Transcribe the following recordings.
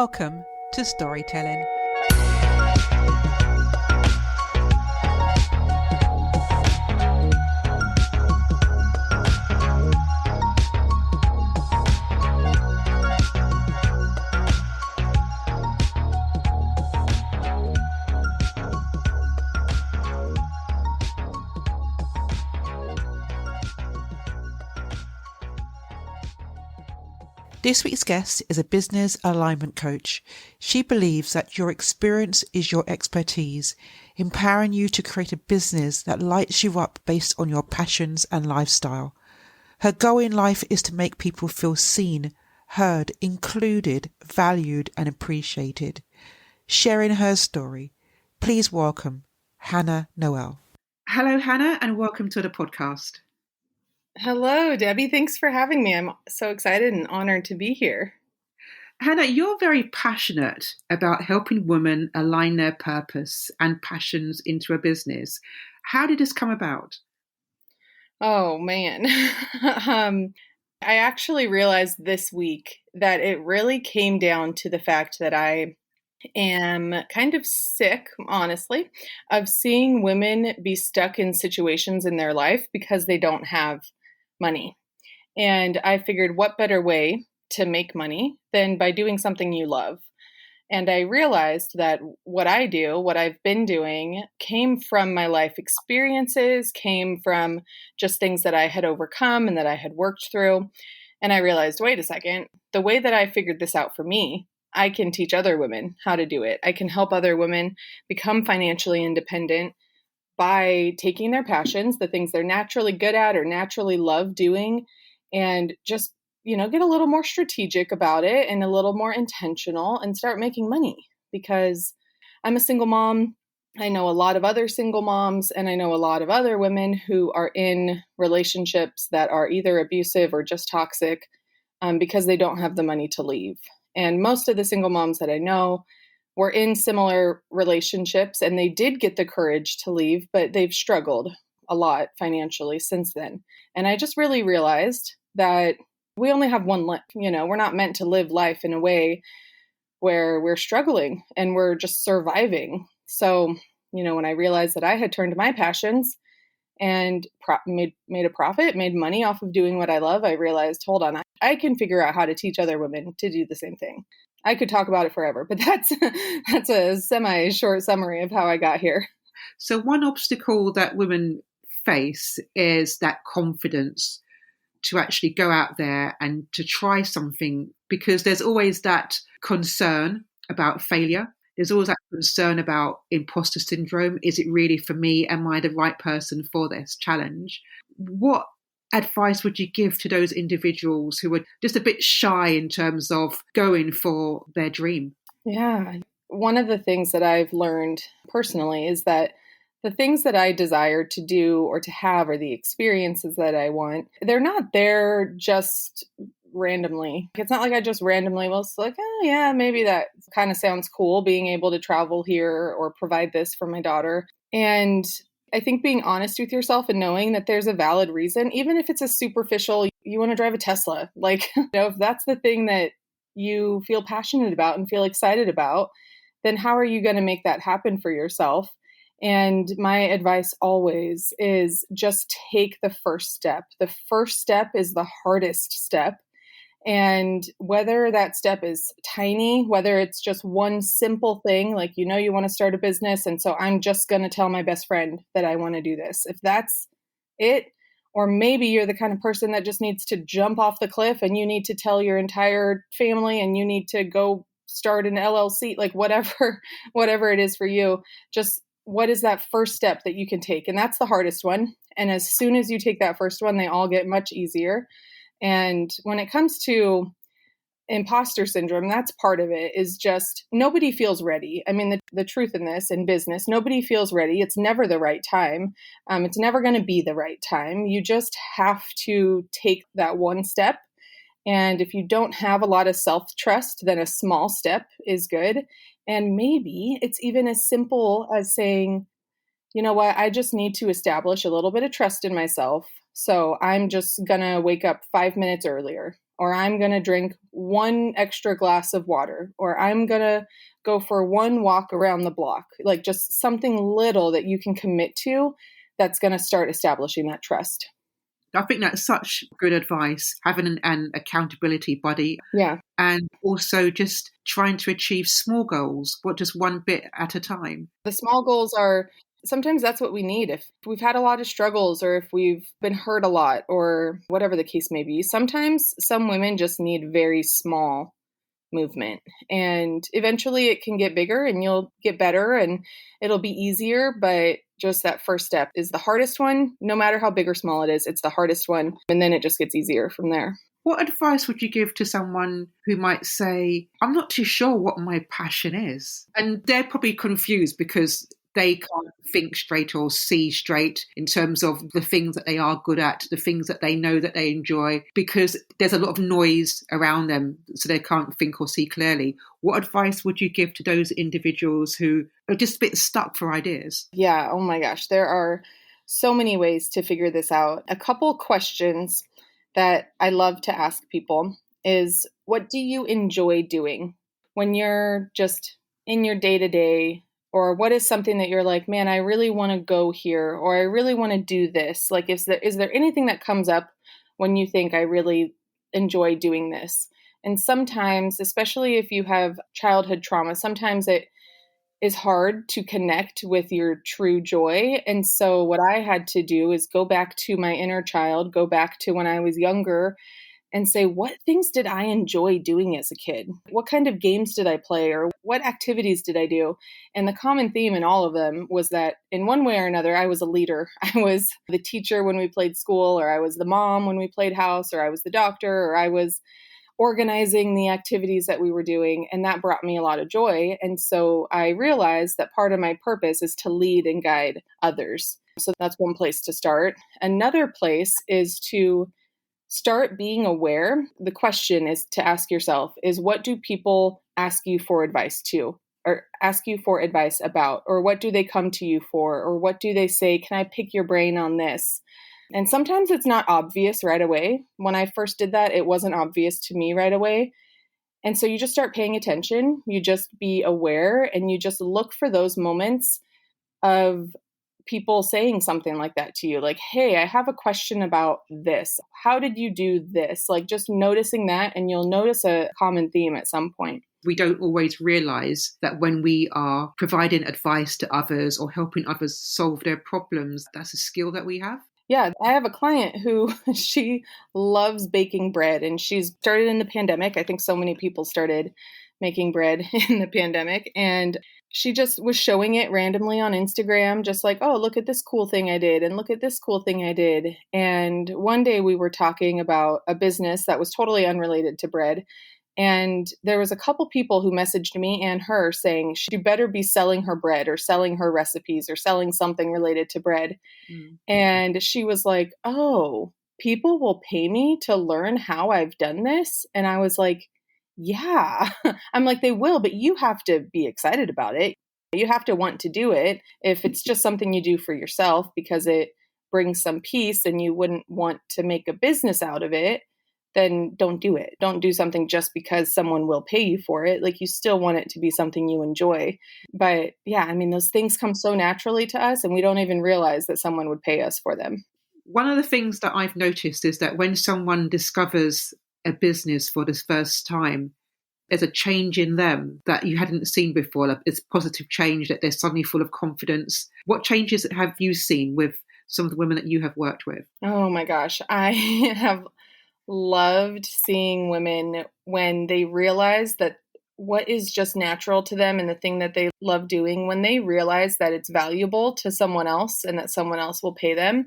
Welcome to Storytelling. This week's guest is a business alignment coach. She believes that your experience is your expertise, empowering you to create a business that lights you up based on your passions and lifestyle. Her goal in life is to make people feel seen, heard, included, valued, and appreciated. Sharing her story, please welcome Hanna Noel. Hello, Hanna, and welcome to the podcast. Hello, Debbie. Thanks for having me. I'm so excited and honored to be here. Hanna, you're very passionate about helping women align their purpose and passions into a business. How did this come about? Oh, man. I actually realized this week that it really came down to the fact that I am kind of sick, honestly, of seeing women be stuck in situations in their life because they don't have money. And I figured, what better way to make money than by doing something you love? And I realized that what I do, what I've been doing, came from my life experiences, came from just things that I had overcome and that I had worked through. And I realized, wait a second, the way that I figured this out for me, I can teach other women how to do it. I can help other women become financially independent by taking their passions, the things they're naturally good at or naturally love doing, and just, get a little more strategic about it and a little more intentional and start making money. Because I'm a single mom. I know a lot of other single moms, and I know a lot of other women who are in relationships that are either abusive or just toxic because they don't have the money to leave. And most of the single moms that I know were in similar relationships, and they did get the courage to leave, but they've struggled a lot financially since then. And I just really realized that we only have one life. We're not meant to live life in a way where we're struggling and we're just surviving. So, when I realized that I had turned to my passions and made a profit, made money off of doing what I love, I realized, hold on, I can figure out how to teach other women to do the same thing. I could talk about it forever, but that's a semi-short summary of how I got here. So one obstacle that women face is that confidence to actually go out there and to try something, because there's always that concern about failure. There's always that concern about imposter syndrome. Is it really for me? Am I the right person for this challenge? What advice would you give to those individuals who are just a bit shy in terms of going for their dream? Yeah. One of the things that I've learned personally is that the things that I desire to do or to have, or the experiences that I want, they're not there just randomly. It's not like I just randomly was like, oh yeah, maybe that kind of sounds cool, being able to travel here or provide this for my daughter. And I think being honest with yourself and knowing that there's a valid reason, even if it's a superficial, you want to drive a Tesla, if that's the thing that you feel passionate about and feel excited about, then how are you going to make that happen for yourself? And my advice always is just take the first step. The first step is the hardest step. And whether that step is tiny, whether it's just one simple thing, like, you want to start a business, and so I'm just going to tell my best friend that I want to do this. If that's it, or maybe you're the kind of person that just needs to jump off the cliff and you need to tell your entire family and you need to go start an LLC, like whatever it is for you, just what is that first step that you can take? And that's the hardest one. And as soon as you take that first one, they all get much easier. And when it comes to imposter syndrome, that's part of it, is just nobody feels ready. I mean, the truth in this, in business, nobody feels ready. It's never the right time. It's never going to be the right time. You just have to take that one step. And if you don't have a lot of self-trust, then a small step is good. And maybe it's even as simple as saying, you know what, I just need to establish a little bit of trust in myself. So I'm just going to wake up 5 minutes earlier, or I'm going to drink one extra glass of water, or I'm going to go for one walk around the block, like just something little that you can commit to that's going to start establishing that trust. I think that's such good advice, having an accountability buddy. Yeah. And also just trying to achieve small goals, but just one bit at a time. The small goals are sometimes that's what we need. If we've had a lot of struggles or if we've been hurt a lot or whatever the case may be, sometimes some women just need very small movement, and eventually it can get bigger and you'll get better and it'll be easier. But just that first step is the hardest one. No matter how big or small it is, it's the hardest one. And then it just gets easier from there. What advice would you give to someone who might say, I'm not too sure what my passion is? And they're probably confused because they can't think straight or see straight in terms of the things that they are good at, the things that they know that they enjoy, because there's a lot of noise around them, so they can't think or see clearly. What advice would you give to those individuals who are just a bit stuck for ideas? Yeah, oh my gosh, there are so many ways to figure this out. A couple questions that I love to ask people is, what do you enjoy doing when you're just in your day-to-day? Or what is something that you're like, man, I really want to go here, or I really want to do this? Like, is there anything that comes up when you think I really enjoy doing this? And sometimes, especially if you have childhood trauma, sometimes it is hard to connect with your true joy. And so what I had to do is go back to my inner child, go back to when I was younger, and say, what things did I enjoy doing as a kid? What kind of games did I play, or what activities did I do? And the common theme in all of them was that in one way or another, I was a leader. I was the teacher when we played school, or I was the mom when we played house, or I was the doctor, or I was organizing the activities that we were doing. And that brought me a lot of joy. And so I realized that part of my purpose is to lead and guide others. So that's one place to start. Another place is to start being aware. The question is to ask yourself is, what do people ask you for advice to, or ask you for advice about, or what do they come to you for, or what do they say, can I pick your brain on this? And sometimes it's not obvious right away. When I first did that, it wasn't obvious to me right away. And so you just start paying attention, you just be aware, and you just look for those moments of people saying something like that to you, like, hey, I have a question about this. How did you do this? Like, just noticing that, and you'll notice a common theme at some point. We don't always realize that when we are providing advice to others or helping others solve their problems, that's a skill that we have. Yeah, I have a client who she loves baking bread, and she's started in the pandemic. I think so many people started making bread in the pandemic, and she just was showing it randomly on Instagram, just like, oh, look at this cool thing I did, and look at this cool thing I did. And one day we were talking about a business that was totally unrelated to bread. And there was a couple people who messaged me and her saying she better be selling her bread or selling her recipes or selling something related to bread. Mm. And she was like, oh, people will pay me to learn how I've done this. And I was like, yeah, I'm like, they will, but you have to be excited about it. You have to want to do it. If it's just something you do for yourself because it brings some peace and you wouldn't want to make a business out of it, then don't do it. Don't do something just because someone will pay you for it. Like, you still want it to be something you enjoy. But yeah, I mean, those things come so naturally to us and we don't even realize that someone would pay us for them. One of the things that I've noticed is that when someone discovers a business for the first time, there's a change in them that you hadn't seen before. Like, it's positive change, that they're suddenly full of confidence. What changes have you seen with some of the women that you have worked with? Oh my gosh, I have loved seeing women when they realize that what is just natural to them and the thing that they love doing, when they realize that it's valuable to someone else and that someone else will pay them,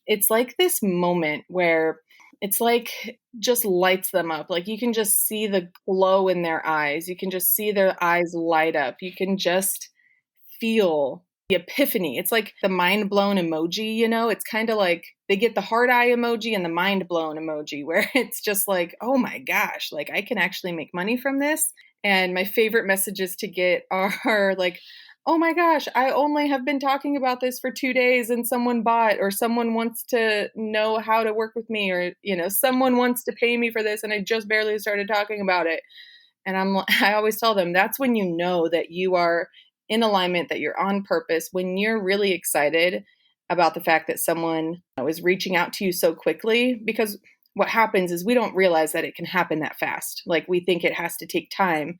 it's like this moment where it's like just lights them up. Like, you can just see the glow in their eyes. You can just see their eyes light up. You can just feel the epiphany. It's like the mind blown emoji, you know, it's kind of like they get the heart eye emoji and the mind blown emoji, where it's just like, oh my gosh, like I can actually make money from this. And my favorite messages to get are like, oh my gosh, I only have been talking about this for 2 days and someone bought, or someone wants to know how to work with me, or, someone wants to pay me for this and I just barely started talking about it. And I always tell them that's when you know that you are in alignment, that you're on purpose, when you're really excited about the fact that someone is reaching out to you so quickly. Because what happens is we don't realize that it can happen that fast. Like, we think it has to take time.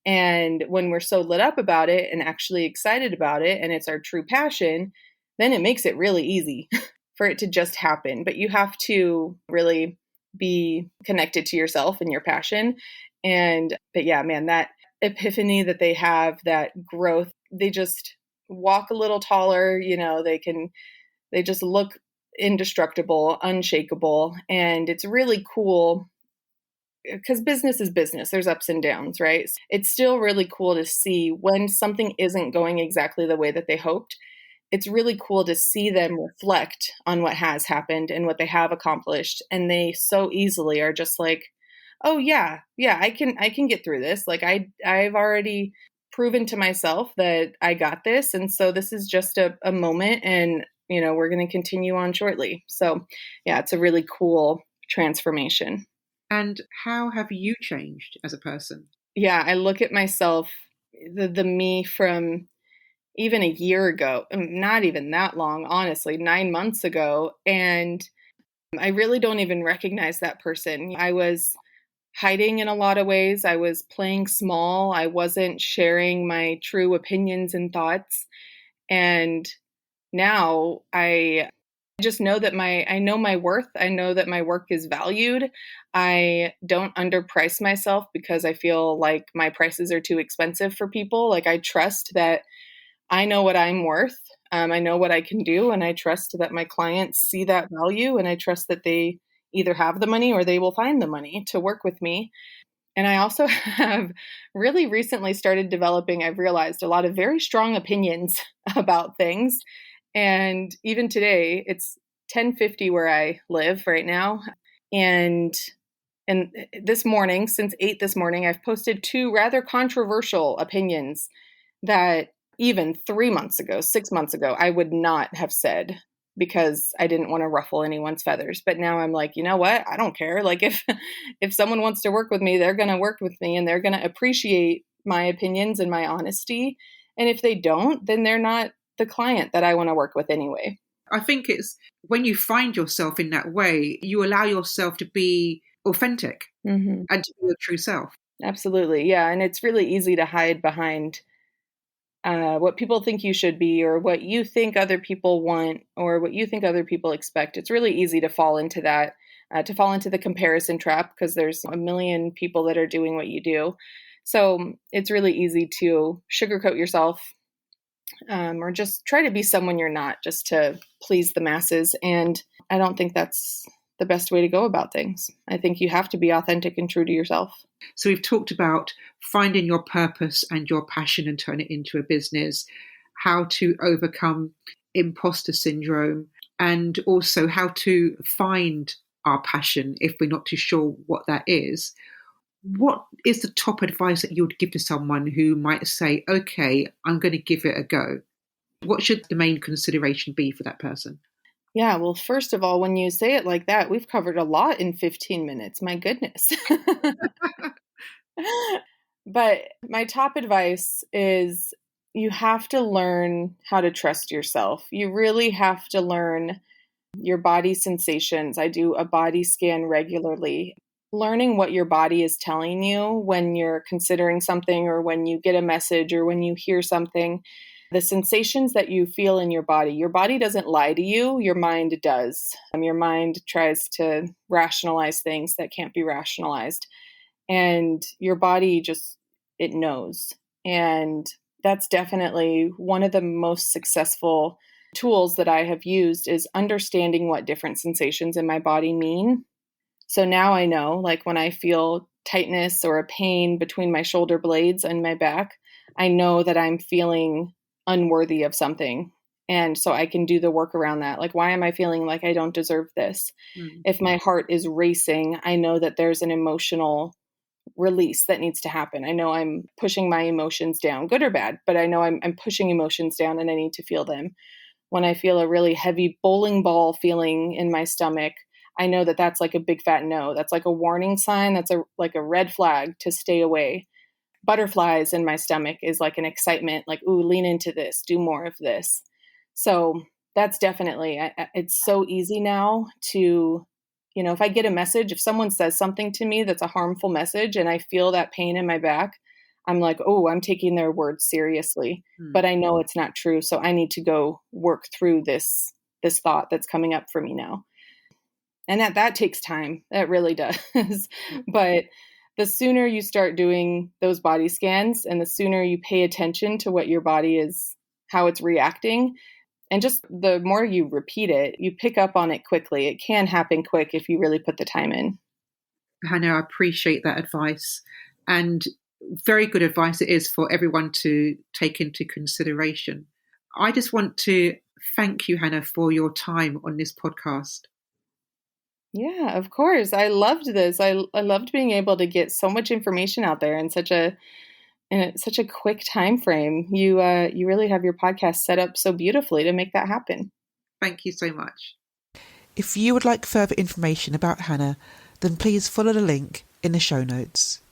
And when we're so lit up about it and actually excited about it, and it's our true passion, then it makes it really easy for it to just happen. But you have to really be connected to yourself and your passion. But yeah, man, that epiphany that they have, that growth, they just walk a little taller, they just look indestructible, unshakable. And it's really cool because business is business. There's ups and downs, right? It's still really cool to see when something isn't going exactly the way that they hoped. It's really cool to see them reflect on what has happened and what they have accomplished. And they so easily are just like, oh yeah, I can get through this. Like, I've already proven to myself that I got this. And so this is just a moment, and, we're going to continue on shortly. So yeah, it's a really cool transformation. And how have you changed as a person? Yeah, I look at myself, the me from even a year ago, not even that long, honestly, 9 months ago. And I really don't even recognize that person. I was hiding in a lot of ways. I was playing small. I wasn't sharing my true opinions and thoughts. And now I just know that I know my worth. I know that my work is valued. I don't underprice myself because I feel like my prices are too expensive for people. Like, I trust that I know what I'm worth. I know what I can do, and I trust that my clients see that value, and I trust that they either have the money or they will find the money to work with me. And I also have really recently started developing, I've realized, a lot of very strong opinions about things. And even today, it's 10:50 where I live right now. And this morning, since 8 this morning, I've posted 2 rather controversial opinions that even 3 months ago, 6 months ago, I would not have said, because I didn't want to ruffle anyone's feathers. But now I'm like, you know what? I don't care. Like, if someone wants to work with me, they're going to work with me, and they're going to appreciate my opinions and my honesty. And if they don't, then they're not the client that I want to work with anyway. I think it's when you find yourself in that way, you allow yourself to be authentic and to be your true self. Absolutely. Yeah. And it's really easy to hide behind what people think you should be, or what you think other people want, or what you think other people expect. It's really easy to fall into that, to fall into the comparison trap, because there's a million people that are doing what you do. So it's really easy to sugarcoat yourself, or just try to be someone you're not, just to please the masses. And I don't think that's the best way to go about things. I think you have to be authentic and true to yourself. So we've talked about finding your purpose and your passion and turn it into a business, how to overcome imposter syndrome, and also how to find our passion if we're not too sure what that is. What is the top advice that you would give to someone who might say, okay, I'm going to give it a go? What should the main consideration be for that person? Yeah, well, first of all, when you say it like that, we've covered a lot in 15 minutes. My goodness. But my top advice is you have to learn how to trust yourself. You really have to learn your body sensations. I do a body scan regularly. Learning what your body is telling you when you're considering something, or when you get a message, or when you hear something, the sensations that you feel in your body doesn't lie to you, your mind does. Your mind tries to rationalize things that can't be rationalized. And your body just, it knows. And that's definitely one of the most successful tools that I have used, is understanding what different sensations in my body mean. So now I know, like, when I feel tightness or a pain between my shoulder blades and my back, I know that I'm feeling unworthy of something. And so I can do the work around that. Like, why am I feeling like I don't deserve this? If my heart is racing, I know that there's an emotional release that needs to happen. I know I'm pushing my emotions down, good or bad, but I know I'm pushing emotions down and I need to feel them. When I feel a really heavy bowling ball feeling in my stomach, I know that that's like a big fat no. That's like a warning sign. That's like a red flag to stay away. Butterflies in my stomach is like an excitement, like, ooh, lean into this, do more of this. So that's definitely, it's so easy now to, if I get a message, if someone says something to me that's a harmful message and I feel that pain in my back, I'm like, oh, I'm taking their words seriously, but I know it's not true. So I need to go work through this thought that's coming up for me now. And that takes time. That really does. But the sooner you start doing those body scans and the sooner you pay attention to what your body is, how it's reacting, and just the more you repeat it, you pick up on it quickly. It can happen quick if you really put the time in. Hanna, I appreciate that advice. And very good advice it is for everyone to take into consideration. I just want to thank you, Hanna, for your time on this podcast. Yeah, of course. I loved this. I loved being able to get so much information out there in such a quick time frame. You really have your podcast set up so beautifully to make that happen. Thank you so much. If you would like further information about Hanna, then please follow the link in the show notes.